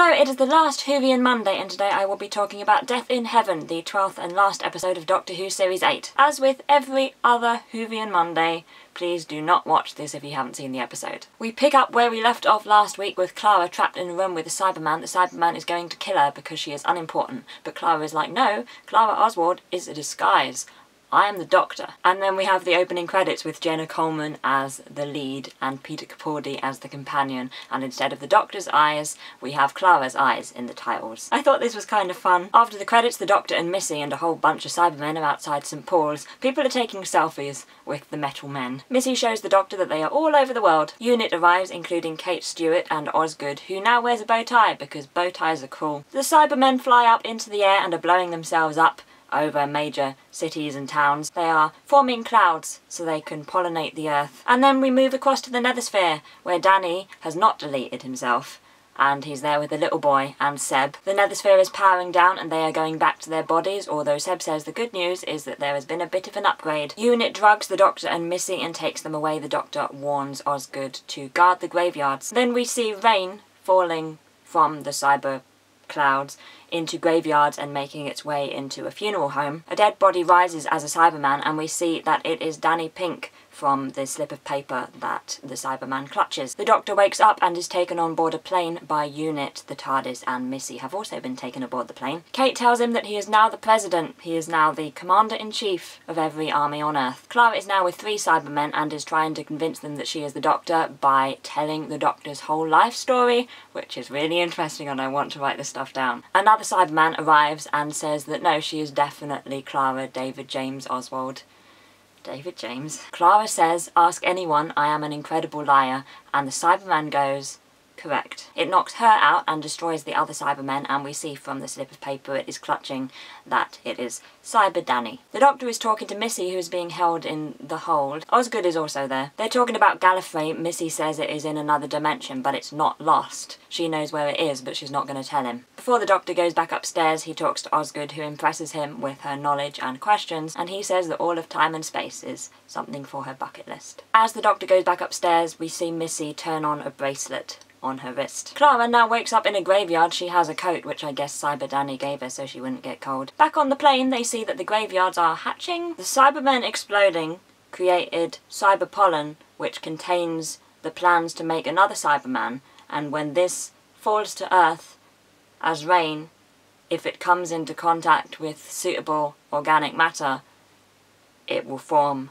Hello, it is the last Whovian Monday, and today I will be talking about Death in Heaven, the 12th and last episode of Doctor Who Series 8. As with every other Whovian Monday, please do not watch this if you haven't seen the episode. We pick up where we left off last week with Clara trapped in a room with the Cyberman. The Cyberman is going to kill her because she is unimportant, but Clara is like, no, Clara Oswald is a disguise. I am the Doctor. And then we have the opening credits with Jenna Coleman as the lead and Peter Capaldi as the companion, and instead of the Doctor's eyes, we have Clara's eyes in the titles. I thought this was kind of fun. After the credits, the Doctor and Missy and a whole bunch of Cybermen are outside St. Paul's. People are taking selfies with the metal men. Missy shows the Doctor that they are all over the world. Unit arrives, including Kate Stewart and Osgood, who now wears a bow tie because bow ties are cool. The Cybermen fly up into the air and are blowing themselves up over major cities and towns. They are forming clouds so they can pollinate the earth. And then we move across to the Nethersphere, where Danny has not deleted himself, and he's there with the little boy and Seb. The Nethersphere is powering down and they are going back to their bodies, although Seb says the good news is that there has been a bit of an upgrade. Unit drugs the Doctor and Missy and takes them away. The Doctor warns Osgood to guard the graveyards. Then we see rain falling from the cyber clouds into graveyards and making its way into a funeral home. A dead body rises as a Cyberman, and we see that it is Danny Pink from the slip of paper that the Cyberman clutches. The Doctor wakes up and is taken on board a plane by Unit. The TARDIS and Missy have also been taken aboard the plane. Kate tells him that he is now the President. He is now the Commander-in-Chief of every army on Earth. Clara is now with 3 Cybermen and is trying to convince them that she is the Doctor by telling the Doctor's whole life story, which is really interesting and I want to write this stuff down. Another Cyberman arrives and says that no, she is definitely Clara David James Oswald. David James. Clara says, ask anyone, I am an incredible liar, and the Cyberman goes, correct. It knocks her out and destroys the other Cybermen, and we see from the slip of paper it is clutching that it is Cyber Danny. The Doctor is talking to Missy, who is being held in the hold. Osgood is also there. They're talking about Gallifrey. Missy says it is in another dimension, but it's not lost. She knows where it is, but she's not going to tell him. Before the Doctor goes back upstairs, he talks to Osgood, who impresses him with her knowledge and questions, and he says that all of time and space is something for her bucket list. As the Doctor goes back upstairs, we see Missy turn on a bracelet on her wrist. Clara now wakes up in a graveyard. She has a coat, which I guess Cyber Danny gave her so she wouldn't get cold. Back on the plane, they see that the graveyards are hatching. The Cybermen exploding created cyber pollen, which contains the plans to make another Cyberman, and when this falls to Earth as rain, if it comes into contact with suitable organic matter, it will form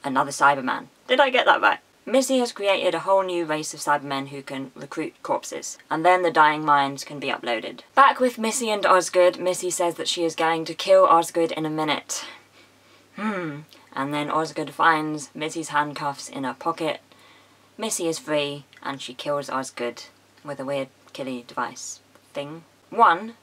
another Cyberman. Did I get that right? Missy has created a whole new race of Cybermen who can recruit corpses, and then the dying minds can be uploaded. Back with Missy and Osgood, Missy says that she is going to kill Osgood in a minute. And then Osgood finds Missy's handcuffs in her pocket. Missy is free, and she kills Osgood with a weird killy device thing. 1.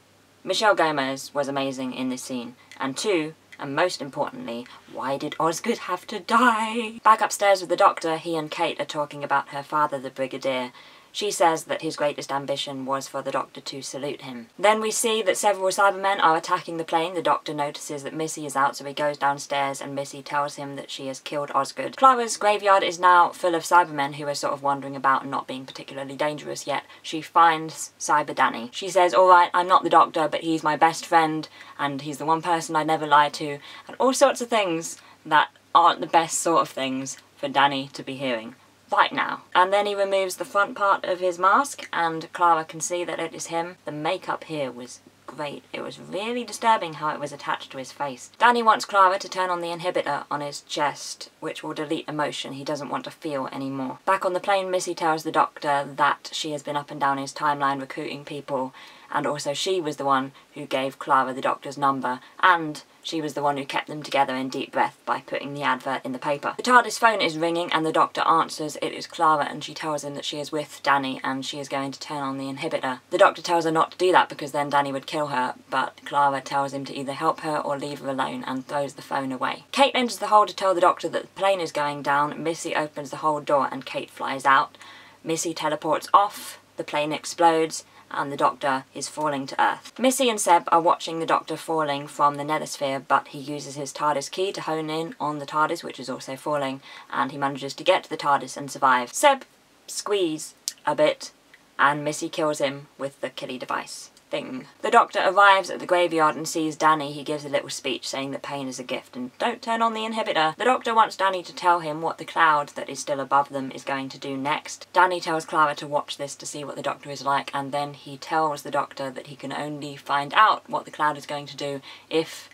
Michelle Gomez was amazing in this scene, and 2, and most importantly, why did Osgood have to die? Back upstairs with the Doctor, he and Kate are talking about her father, the Brigadier. She says that his greatest ambition was for the Doctor to salute him. Then we see that several Cybermen are attacking the plane. The Doctor notices that Missy is out, so he goes downstairs and Missy tells him that she has killed Osgood. Clara's graveyard is now full of Cybermen who are sort of wandering about and not being particularly dangerous yet. She finds Cyber Danny. She says, alright, I'm not the Doctor, but he's my best friend and he's the one person I'd never lie to, and all sorts of things that aren't the best sort of things for Danny to be hearing right now. And then he removes the front part of his mask and Clara can see that it is him. The makeup here was great. It was really disturbing how it was attached to his face. Danny wants Clara to turn on the inhibitor on his chest, which will delete emotion he doesn't want to feel anymore. Back on the plane, Missy tells the Doctor that she has been up and down his timeline recruiting people, and also she was the one who gave Clara the Doctor's number, and she was the one who kept them together in deep breath by putting the advert in the paper. The TARDIS phone is ringing and the Doctor answers. It is Clara, and she tells him that she is with Danny and she is going to turn on the inhibitor. The Doctor tells her not to do that because then Danny would kill her, but Clara tells him to either help her or leave her alone and throws the phone away. Kate enters the hold to tell the Doctor that the plane is going down. Missy opens the hold door and Kate flies out. Missy teleports off, the plane explodes, and the Doctor is falling to Earth. Missy and Seb are watching the Doctor falling from the Nethersphere, but he uses his TARDIS key to hone in on the TARDIS, which is also falling, and he manages to get to the TARDIS and survive. Seb squeeze a bit, and Missy kills him with the killy device thing. The doctor arrives at the graveyard and sees Danny. He gives a little speech saying that pain is a gift and don't turn on the inhibitor. The doctor wants Danny to tell him what the cloud that is still above them is going to do next. Danny tells Clara to watch this to see what the doctor is like, and then he tells the doctor that he can only find out what the cloud is going to do if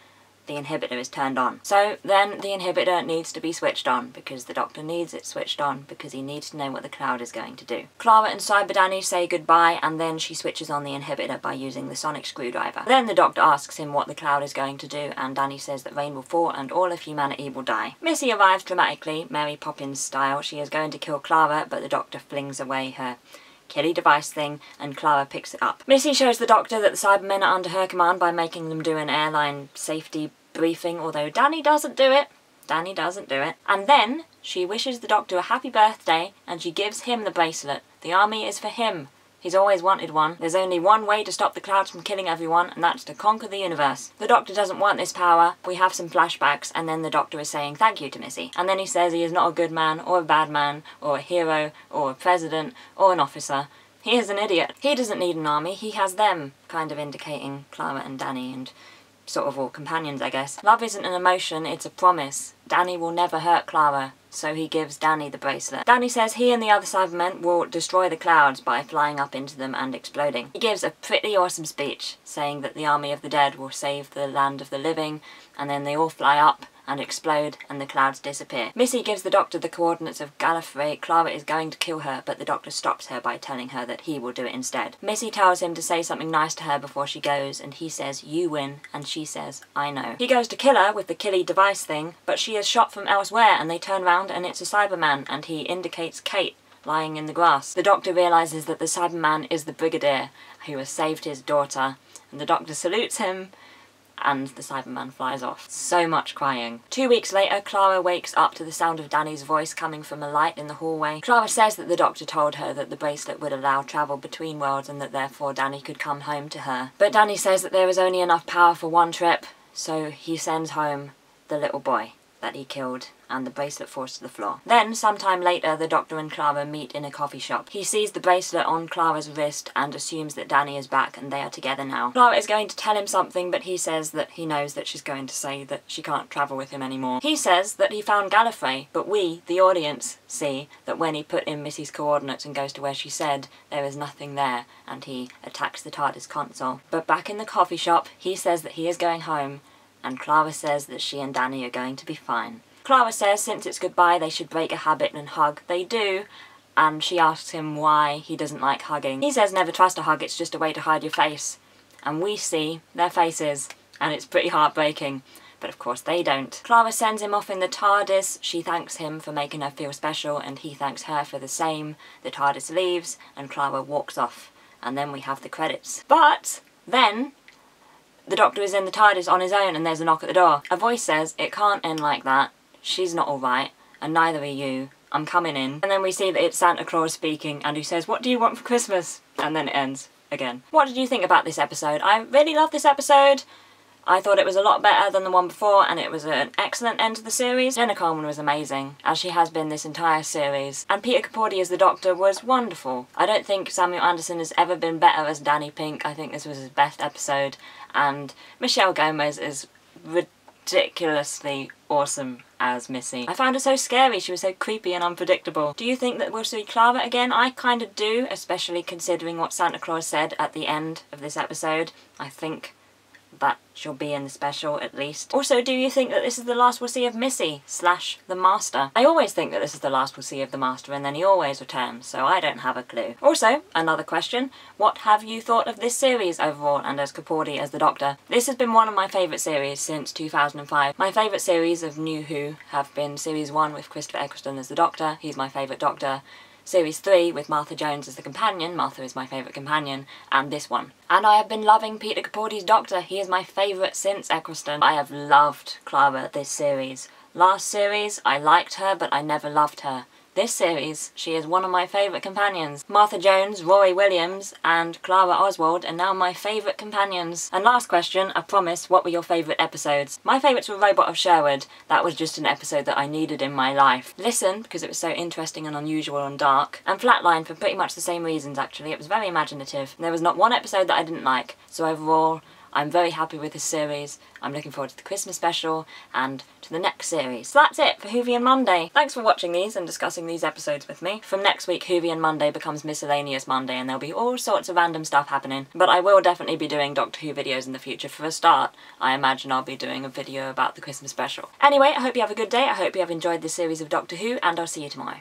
the inhibitor is turned on. So then the inhibitor needs to be switched on, because the doctor needs it switched on, because he needs to know what the cloud is going to do. Clara and Cyber Danny say goodbye, and then she switches on the inhibitor by using the sonic screwdriver. Then the doctor asks him what the cloud is going to do, and Danny says that rain will fall and all of humanity will die. Missy arrives dramatically, Mary Poppins style. She is going to kill Clara, but the doctor flings away her killy device thing, and Clara picks it up. Missy shows the doctor that the Cybermen are under her command by making them do an airline safety briefing, although Danny doesn't do it. Danny doesn't do it. And then she wishes the doctor a happy birthday, and she gives him the bracelet. The army is for him. He's always wanted one. There's only one way to stop the clouds from killing everyone, and that's to conquer the universe. The doctor doesn't want this power. We have some flashbacks, and then the doctor is saying thank you to Missy. And then he says he is not a good man, or a bad man, or a hero, or a president, or an officer. He is an idiot. He doesn't need an army, he has them, kind of indicating Clara and Danny and sort of all companions, I guess. Love isn't an emotion, it's a promise. Danny will never hurt Clara, so he gives Danny the bracelet. Danny says he and the other Cybermen will destroy the clouds by flying up into them and exploding. He gives a pretty awesome speech, saying that the army of the dead will save the land of the living, and then they all fly up and explode, and the clouds disappear. Missy gives the doctor the coordinates of Gallifrey. Clara is going to kill her, but the doctor stops her by telling her that he will do it instead. Missy tells him to say something nice to her before she goes, and he says, "You win," and she says, "I know." He goes to kill her with the killy device thing, but she is shot from elsewhere, and they turn round and it's a Cyberman, and he indicates Kate lying in the grass. The doctor realises that the Cyberman is the Brigadier, who has saved his daughter, and the doctor salutes him, and the Cyberman flies off. So much crying. 2 weeks later, Clara wakes up to the sound of Danny's voice coming from a light in the hallway. Clara says that the doctor told her that the bracelet would allow travel between worlds and that therefore Danny could come home to her. But Danny says that there is only enough power for one trip, so he sends home the little boy that he killed, and the bracelet falls to the floor. Then, sometime later, the doctor and Clara meet in a coffee shop. He sees the bracelet on Clara's wrist and assumes that Danny is back and they are together now. Clara is going to tell him something, but he says that he knows that she's going to say that she can't travel with him anymore. He says that he found Gallifrey, but we, the audience, see that when he put in Missy's coordinates and goes to where she said, there is nothing there, and he attacks the TARDIS console. But back in the coffee shop, he says that he is going home, and Clara says that she and Danny are going to be fine. Clara says since it's goodbye they should break a habit and hug. They do, and she asks him why he doesn't like hugging. He says never trust a hug, it's just a way to hide your face. And we see their faces, and it's pretty heartbreaking. But of course they don't. Clara sends him off in the TARDIS. She thanks him for making her feel special, and he thanks her for the same. The TARDIS leaves, and Clara walks off. And then we have the credits. But then the doctor is in the TARDIS on his own, and there's a knock at the door. A voice says, "It can't end like that. She's not alright, and neither are you. I'm coming in." And then we see that it's Santa Claus speaking, and who says, "What do you want for Christmas?" And then it ends again. What did you think about this episode? I really love this episode. I thought it was a lot better than the one before, and it was an excellent end to the series. Jenna Coleman was amazing, as she has been this entire series. And Peter Capaldi as the Doctor was wonderful. I don't think Samuel Anderson has ever been better as Danny Pink. I think this was his best episode. And Michelle Gomez is ridiculously awesome as Missy. I found her so scary, she was so creepy and unpredictable. Do you think that we'll see Clara again? I kind of do, especially considering what Santa Claus said at the end of this episode. I think that she'll be in the special at least. Also, do you think that this is the last we'll see of Missy / the Master? I always think that this is the last we'll see of the Master, and then he always returns, so I don't have a clue. Also, another question, what have you thought of this series overall, and as Capaldi as the Doctor? This has been one of my favourite series since 2005. My favourite series of New Who have been Series 1 with Christopher Eccleston as the Doctor. He's my favourite Doctor. Series 3 with Martha Jones as the companion. Martha is my favourite companion, and this one. And I have been loving Peter Capaldi's Doctor. He is my favourite since Eccleston. I have loved Clara this series. Last series, I liked her, but I never loved her. this series, she is one of my favourite companions. Martha Jones, Rory Williams and Clara Oswald are now my favourite companions. And last question, I promise, what were your favourite episodes? My favourites were Robot of Sherwood. That was just an episode that I needed in my life. Listen, because it was so interesting and unusual and dark. And Flatline for pretty much the same reasons actually. It was very imaginative. There was not one episode that I didn't like. So overall, I'm very happy with this series. I'm looking forward to the Christmas special and to the next series. So that's it for Whovian Monday. Thanks for watching these and discussing these episodes with me. From next week, Whovian Monday becomes Miscellaneous Monday and there'll be all sorts of random stuff happening. But I will definitely be doing Doctor Who videos in the future. For a start, I imagine I'll be doing a video about the Christmas special. Anyway, I hope you have a good day. I hope you have enjoyed this series of Doctor Who and I'll see you tomorrow.